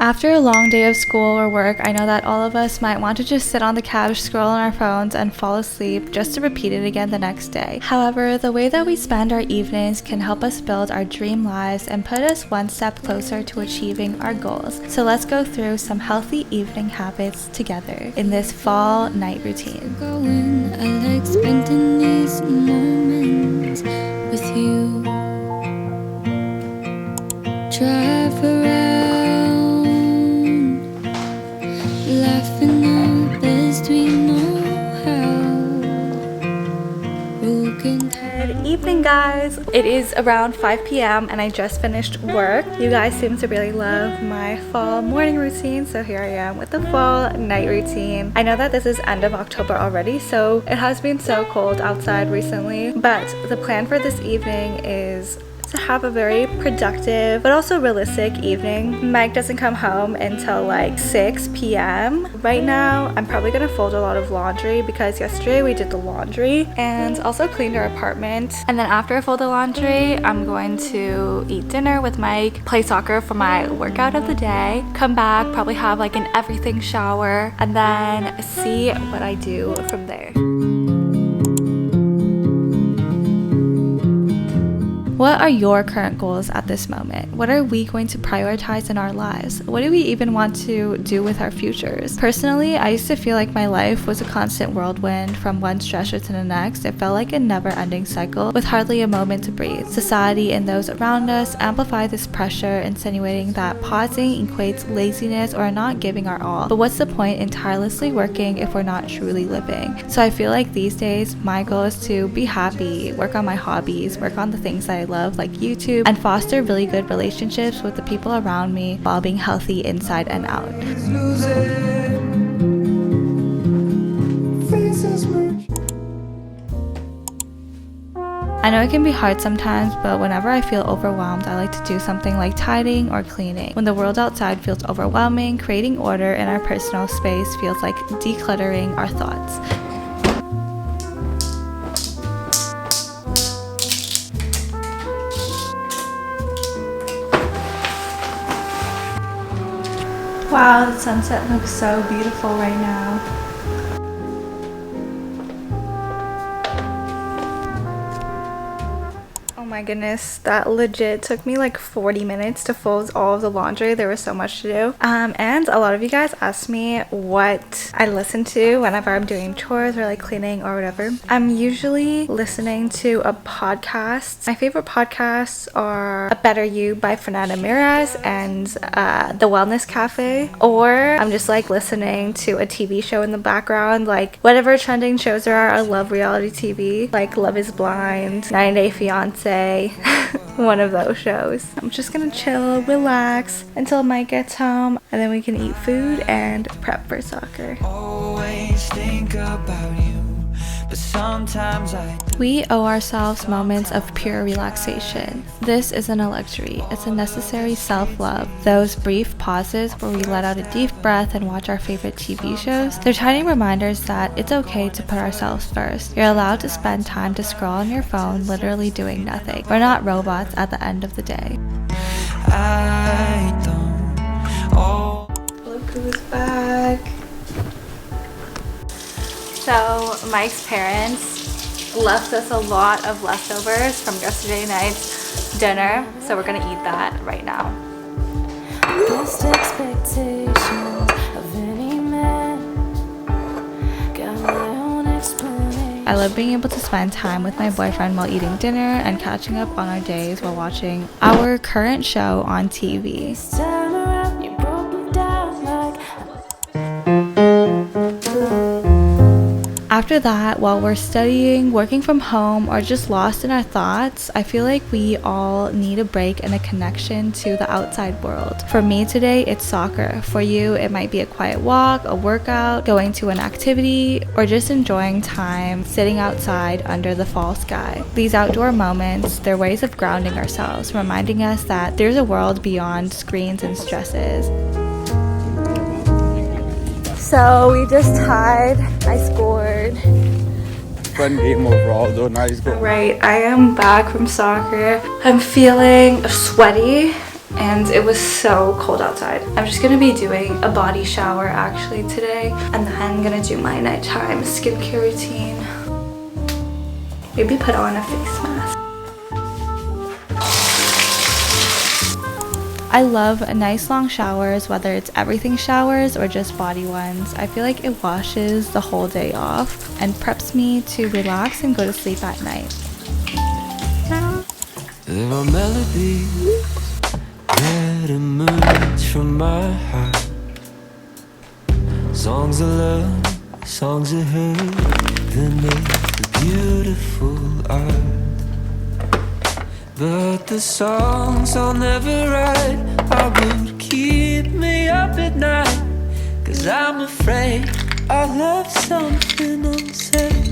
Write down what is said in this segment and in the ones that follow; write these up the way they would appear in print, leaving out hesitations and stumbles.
After a long day of school or work, I know that all of us might want to just sit on the couch, scroll on our phones, and fall asleep just to repeat it again the next day. However, the way that we spend our evenings can help us build our dream lives and put us one step closer to achieving our goals. So let's go through some healthy evening habits together in this fall night routine. I like spending these moments with you. Drive around, laughing the best we know how. Good evening, guys. It is around 5 p.m. and I just finished work. You guys seem to really love my fall morning routine, so here I am with the fall night routine. I know that this is end of October already, so it has been so cold outside recently, but the plan for this evening is to have a very productive but also realistic evening. Mike doesn't come home until like 6 p.m. Right now I'm probably gonna fold a lot of laundry because yesterday we did the laundry and also cleaned our apartment, and then after I fold the laundry I'm going to eat dinner with Mike, play soccer for my workout of the day, come back, probably have like an everything shower, and then see what I do from there. What are your current goals at this moment? What are we going to prioritize in our lives? What do we even want to do with our futures? Personally, I used to feel like my life was a constant whirlwind from one stressor to the next. It felt like a never-ending cycle with hardly a moment to breathe. Society and those around us amplify this pressure, insinuating that pausing equates laziness or not giving our all. But what's the point in tirelessly working if we're not truly living? So I feel like these days, my goal is to be happy, work on my hobbies, work on the things that I love like YouTube, and foster really good relationships with the people around me while being healthy inside and out. I know it can be hard sometimes, but whenever I feel overwhelmed, I like to do something like tidying or cleaning. When the world outside feels overwhelming, creating order in our personal space feels like decluttering our thoughts. Wow, the sunset looks so beautiful right now. Oh my goodness, that legit took me like 40 minutes to fold all of the laundry. There was so much to do. And a lot of you guys asked me what I listen to whenever I'm doing chores or like cleaning or whatever. I'm usually listening to a podcast. My favorite podcasts are A Better You by Fernanda Miraz and The Wellness Cafe. Or I'm just like listening to a TV show in the background, like whatever trending shows there are. I love reality TV, like Love is Blind, 90 Day Fiance, one of those shows. I'm just gonna chill, relax until Mike gets home, and then we can eat food and prep for soccer. Always think about you, but sometimes we owe ourselves moments of pure relaxation. This isn't a luxury, it's a necessary self-love. Those brief pauses where we let out a deep breath and watch our favorite TV shows, they're tiny reminders that it's okay to put ourselves first. You're allowed to spend time to scroll on your phone, literally doing nothing. We're not robots at the end of the day. Look who's back. So Mike's parents left us a lot of leftovers from yesterday night's dinner, so we're gonna eat that right now. Best expectations of any man, got my own explanation. I love being able to spend time with my boyfriend while eating dinner and catching up on our days while watching our current show on TV. After that, while we're studying, working from home, or just lost in our thoughts, I feel like we all need a break and a connection to the outside world. For me today, it's soccer. For you, it might be a quiet walk, a workout, going to an activity, or just enjoying time sitting outside under the fall sky. These outdoor moments, they're ways of grounding ourselves, reminding us that there's a world beyond screens and stresses. So we just tied. I scored. Fun game overall though, nice goal. Right, I am back from soccer. I'm feeling sweaty and it was so cold outside. I'm just gonna be doing a body shower actually today, and then I'm gonna do my nighttime skincare routine. Maybe put on a face mask. I love nice long showers, whether it's everything showers or just body ones. I feel like it washes the whole day off and preps me to relax and go to sleep at night. There are melodies that emerge from my heart. Songs of love, songs of hurt that make the beautiful art. But the songs I'll never write are what keep me up at night. 'Cause I'm afraid I left something unsaid.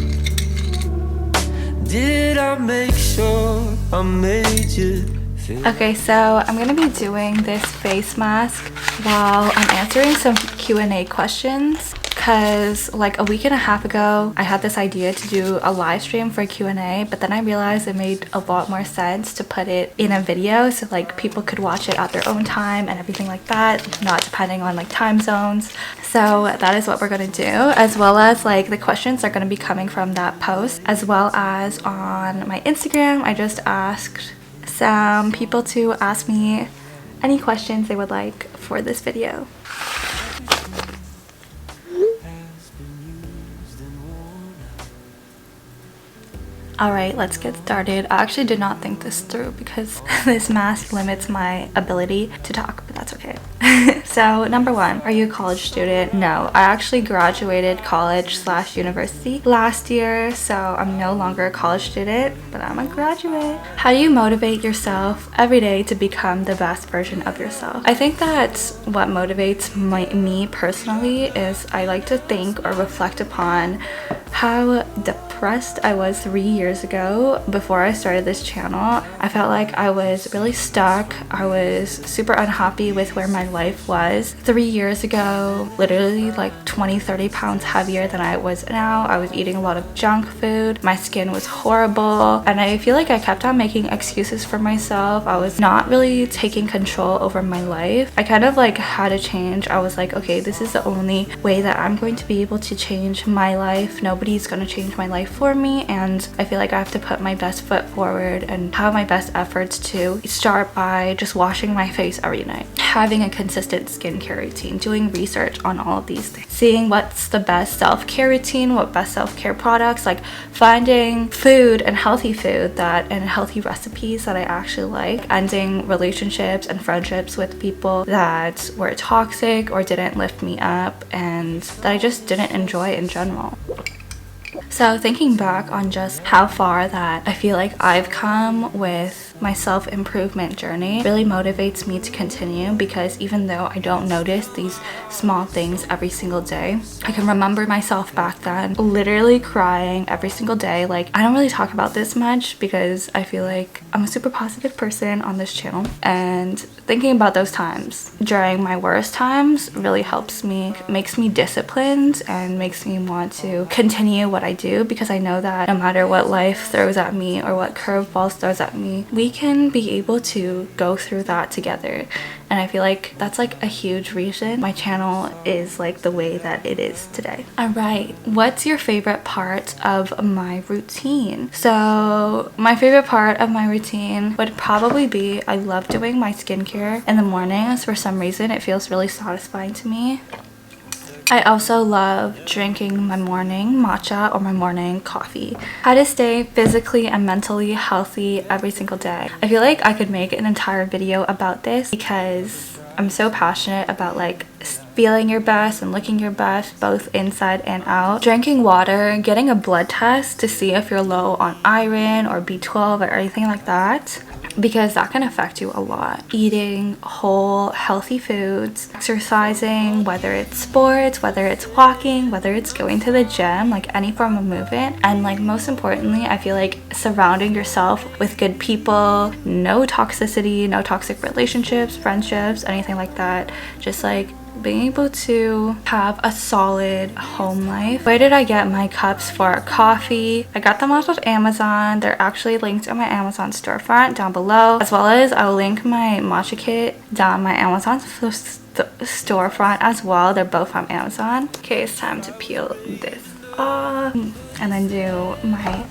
Did I make sure I made you feel? Okay, so I'm gonna be doing this face mask while I'm answering some Q&A questions, because like a week and a half ago I had this idea to do a live stream for Q&A, but then I realized it made a lot more sense to put it in a video so like people could watch it at their own time and everything like that, not depending on like time zones. So that is what we're gonna do, as well as like the questions are gonna be coming from that post, as well as on my Instagram. I just asked some people to ask me any questions they would like for this video. Alright, let's get started. I actually did not think this through because this mask limits my ability to talk, but that's okay. So, number one, are you a college student? No, I actually graduated college/university last year, so I'm no longer a college student, but I'm a graduate. How do you motivate yourself every day to become the best version of yourself? I think that what motivates me personally is I like to think or reflect upon how depressed I was 3 years ago before I started this channel. I felt like I was really stuck. I was super unhappy with where my life was 3 years ago, literally like 20-30 pounds heavier than I was now. I was eating a lot of junk food. My skin was horrible, and I feel like I kept on making excuses for myself. I was not really taking control over my life. I kind of like had a change. I was like, okay, this is the only way that I'm going to be able to change my life. Nobody's gonna change my life for me, and I feel like I have to put my best foot forward and have my best efforts to start by just washing my face every night, having a consistent skincare routine, doing research on all of these things, seeing what's the best self-care routine, what best self-care products, like finding food and healthy food and healthy recipes that I actually like, ending relationships and friendships with people that were toxic or didn't lift me up and that I just didn't enjoy in general. So thinking back on just how far that I feel like I've come with my self-improvement journey really motivates me to continue, because even though I don't notice these small things every single day, I can remember myself back then literally crying every single day. Like, I don't really talk about this much because I feel like I'm a super positive person on this channel, and thinking about those times during my worst times really helps me, makes me disciplined and makes me want to continue what I do, because I know that no matter what life throws at me or what curveballs throws at me, we can be able to go through that together. And I feel like that's like a huge reason my channel is like the way that it is today. Alright, what's your favorite part of my routine? So my favorite part of my routine would probably be, I love doing my skincare in the mornings. For some reason it feels really satisfying to me. I also love drinking my morning matcha or my morning coffee. How to stay physically and mentally healthy every single day. I feel like I could make an entire video about this because I'm so passionate about like feeling your best and looking your best both inside and out. Drinking water, getting a blood test to see if you're low on iron or B12 or anything like that, because that can affect you a lot. Eating whole healthy foods, exercising, whether it's sports, whether it's walking, whether it's going to the gym, like any form of movement, and like most importantly, I feel like surrounding yourself with good people, no toxicity, no toxic relationships, friendships, anything like that. Just like being able to have a solid home life. Where did I get my cups for coffee? I got them off of Amazon. They're actually linked on my Amazon storefront down below, as well as I'll link my matcha kit down my Amazon storefront as well. They're both from Amazon. Okay, it's time to peel this off and then do my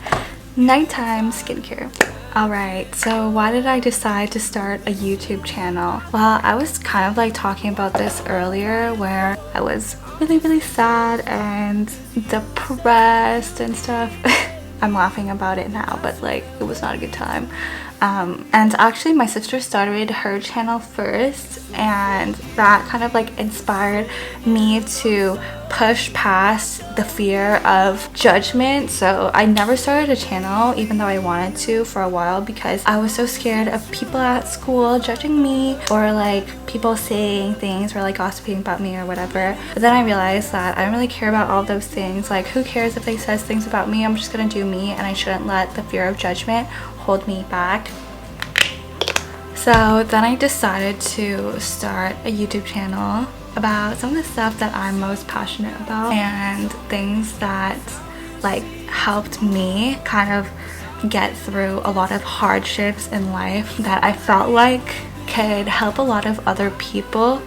nighttime skincare. Alright, so why did I decide to start a YouTube channel? Well, I was kind of like talking about this earlier, where I was really sad and depressed and stuff. I'm laughing about it now, but like it was not a good time. And actually my sister started her channel first, and that kind of like inspired me to push past the fear of judgment. So I never started a channel even though I wanted to for a while, because I was so scared of people at school judging me, or like people saying things or like gossiping about me or whatever. But then I realized that I don't really care about all those things. Like, who cares if they says things about me? I'm just gonna do me, and I shouldn't let the fear of judgment hold me back. So then I decided to start a YouTube channel about some of the stuff that I'm most passionate about, and things that like helped me kind of get through a lot of hardships in life that I felt like could help a lot of other people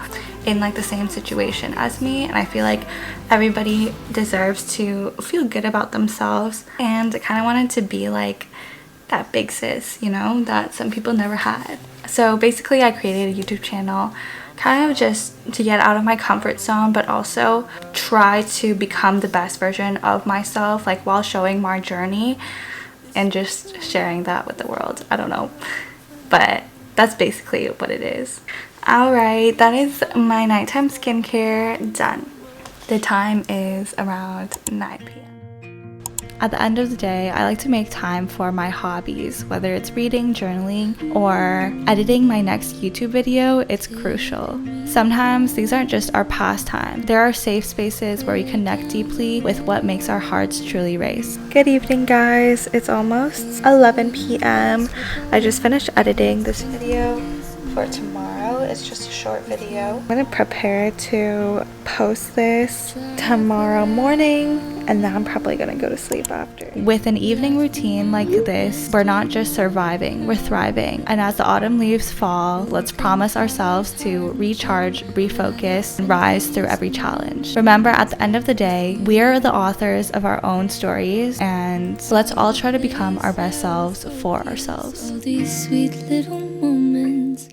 in like the same situation as me. And I feel like everybody deserves to feel good about themselves, and I kind of wanted to be like that big sis, you know, that some people never had. So basically I created a YouTube channel kind of just to get out of my comfort zone, but also try to become the best version of myself, like while showing my journey and just sharing that with the world. I don't know, but that's basically what it is. Alright, that is my nighttime skincare done. The time is around 9 p.m. At the end of the day, I like to make time for my hobbies, whether it's reading, journaling, or editing my next YouTube video. It's crucial. Sometimes these aren't just our pastime. There are safe spaces where we connect deeply with what makes our hearts truly race. Good evening, guys. It's almost 11 p.m. I just finished editing this video for tomorrow. It's just a short video. I'm gonna prepare to post this tomorrow morning, and then I'm probably gonna go to sleep after. With an evening routine like this, we're not just surviving, we're thriving. And as the autumn leaves fall, let's promise ourselves to recharge, refocus, and rise through every challenge. Remember, at the end of the day, we are the authors of our own stories, and let's all try to become our best selves for ourselves. All these sweet little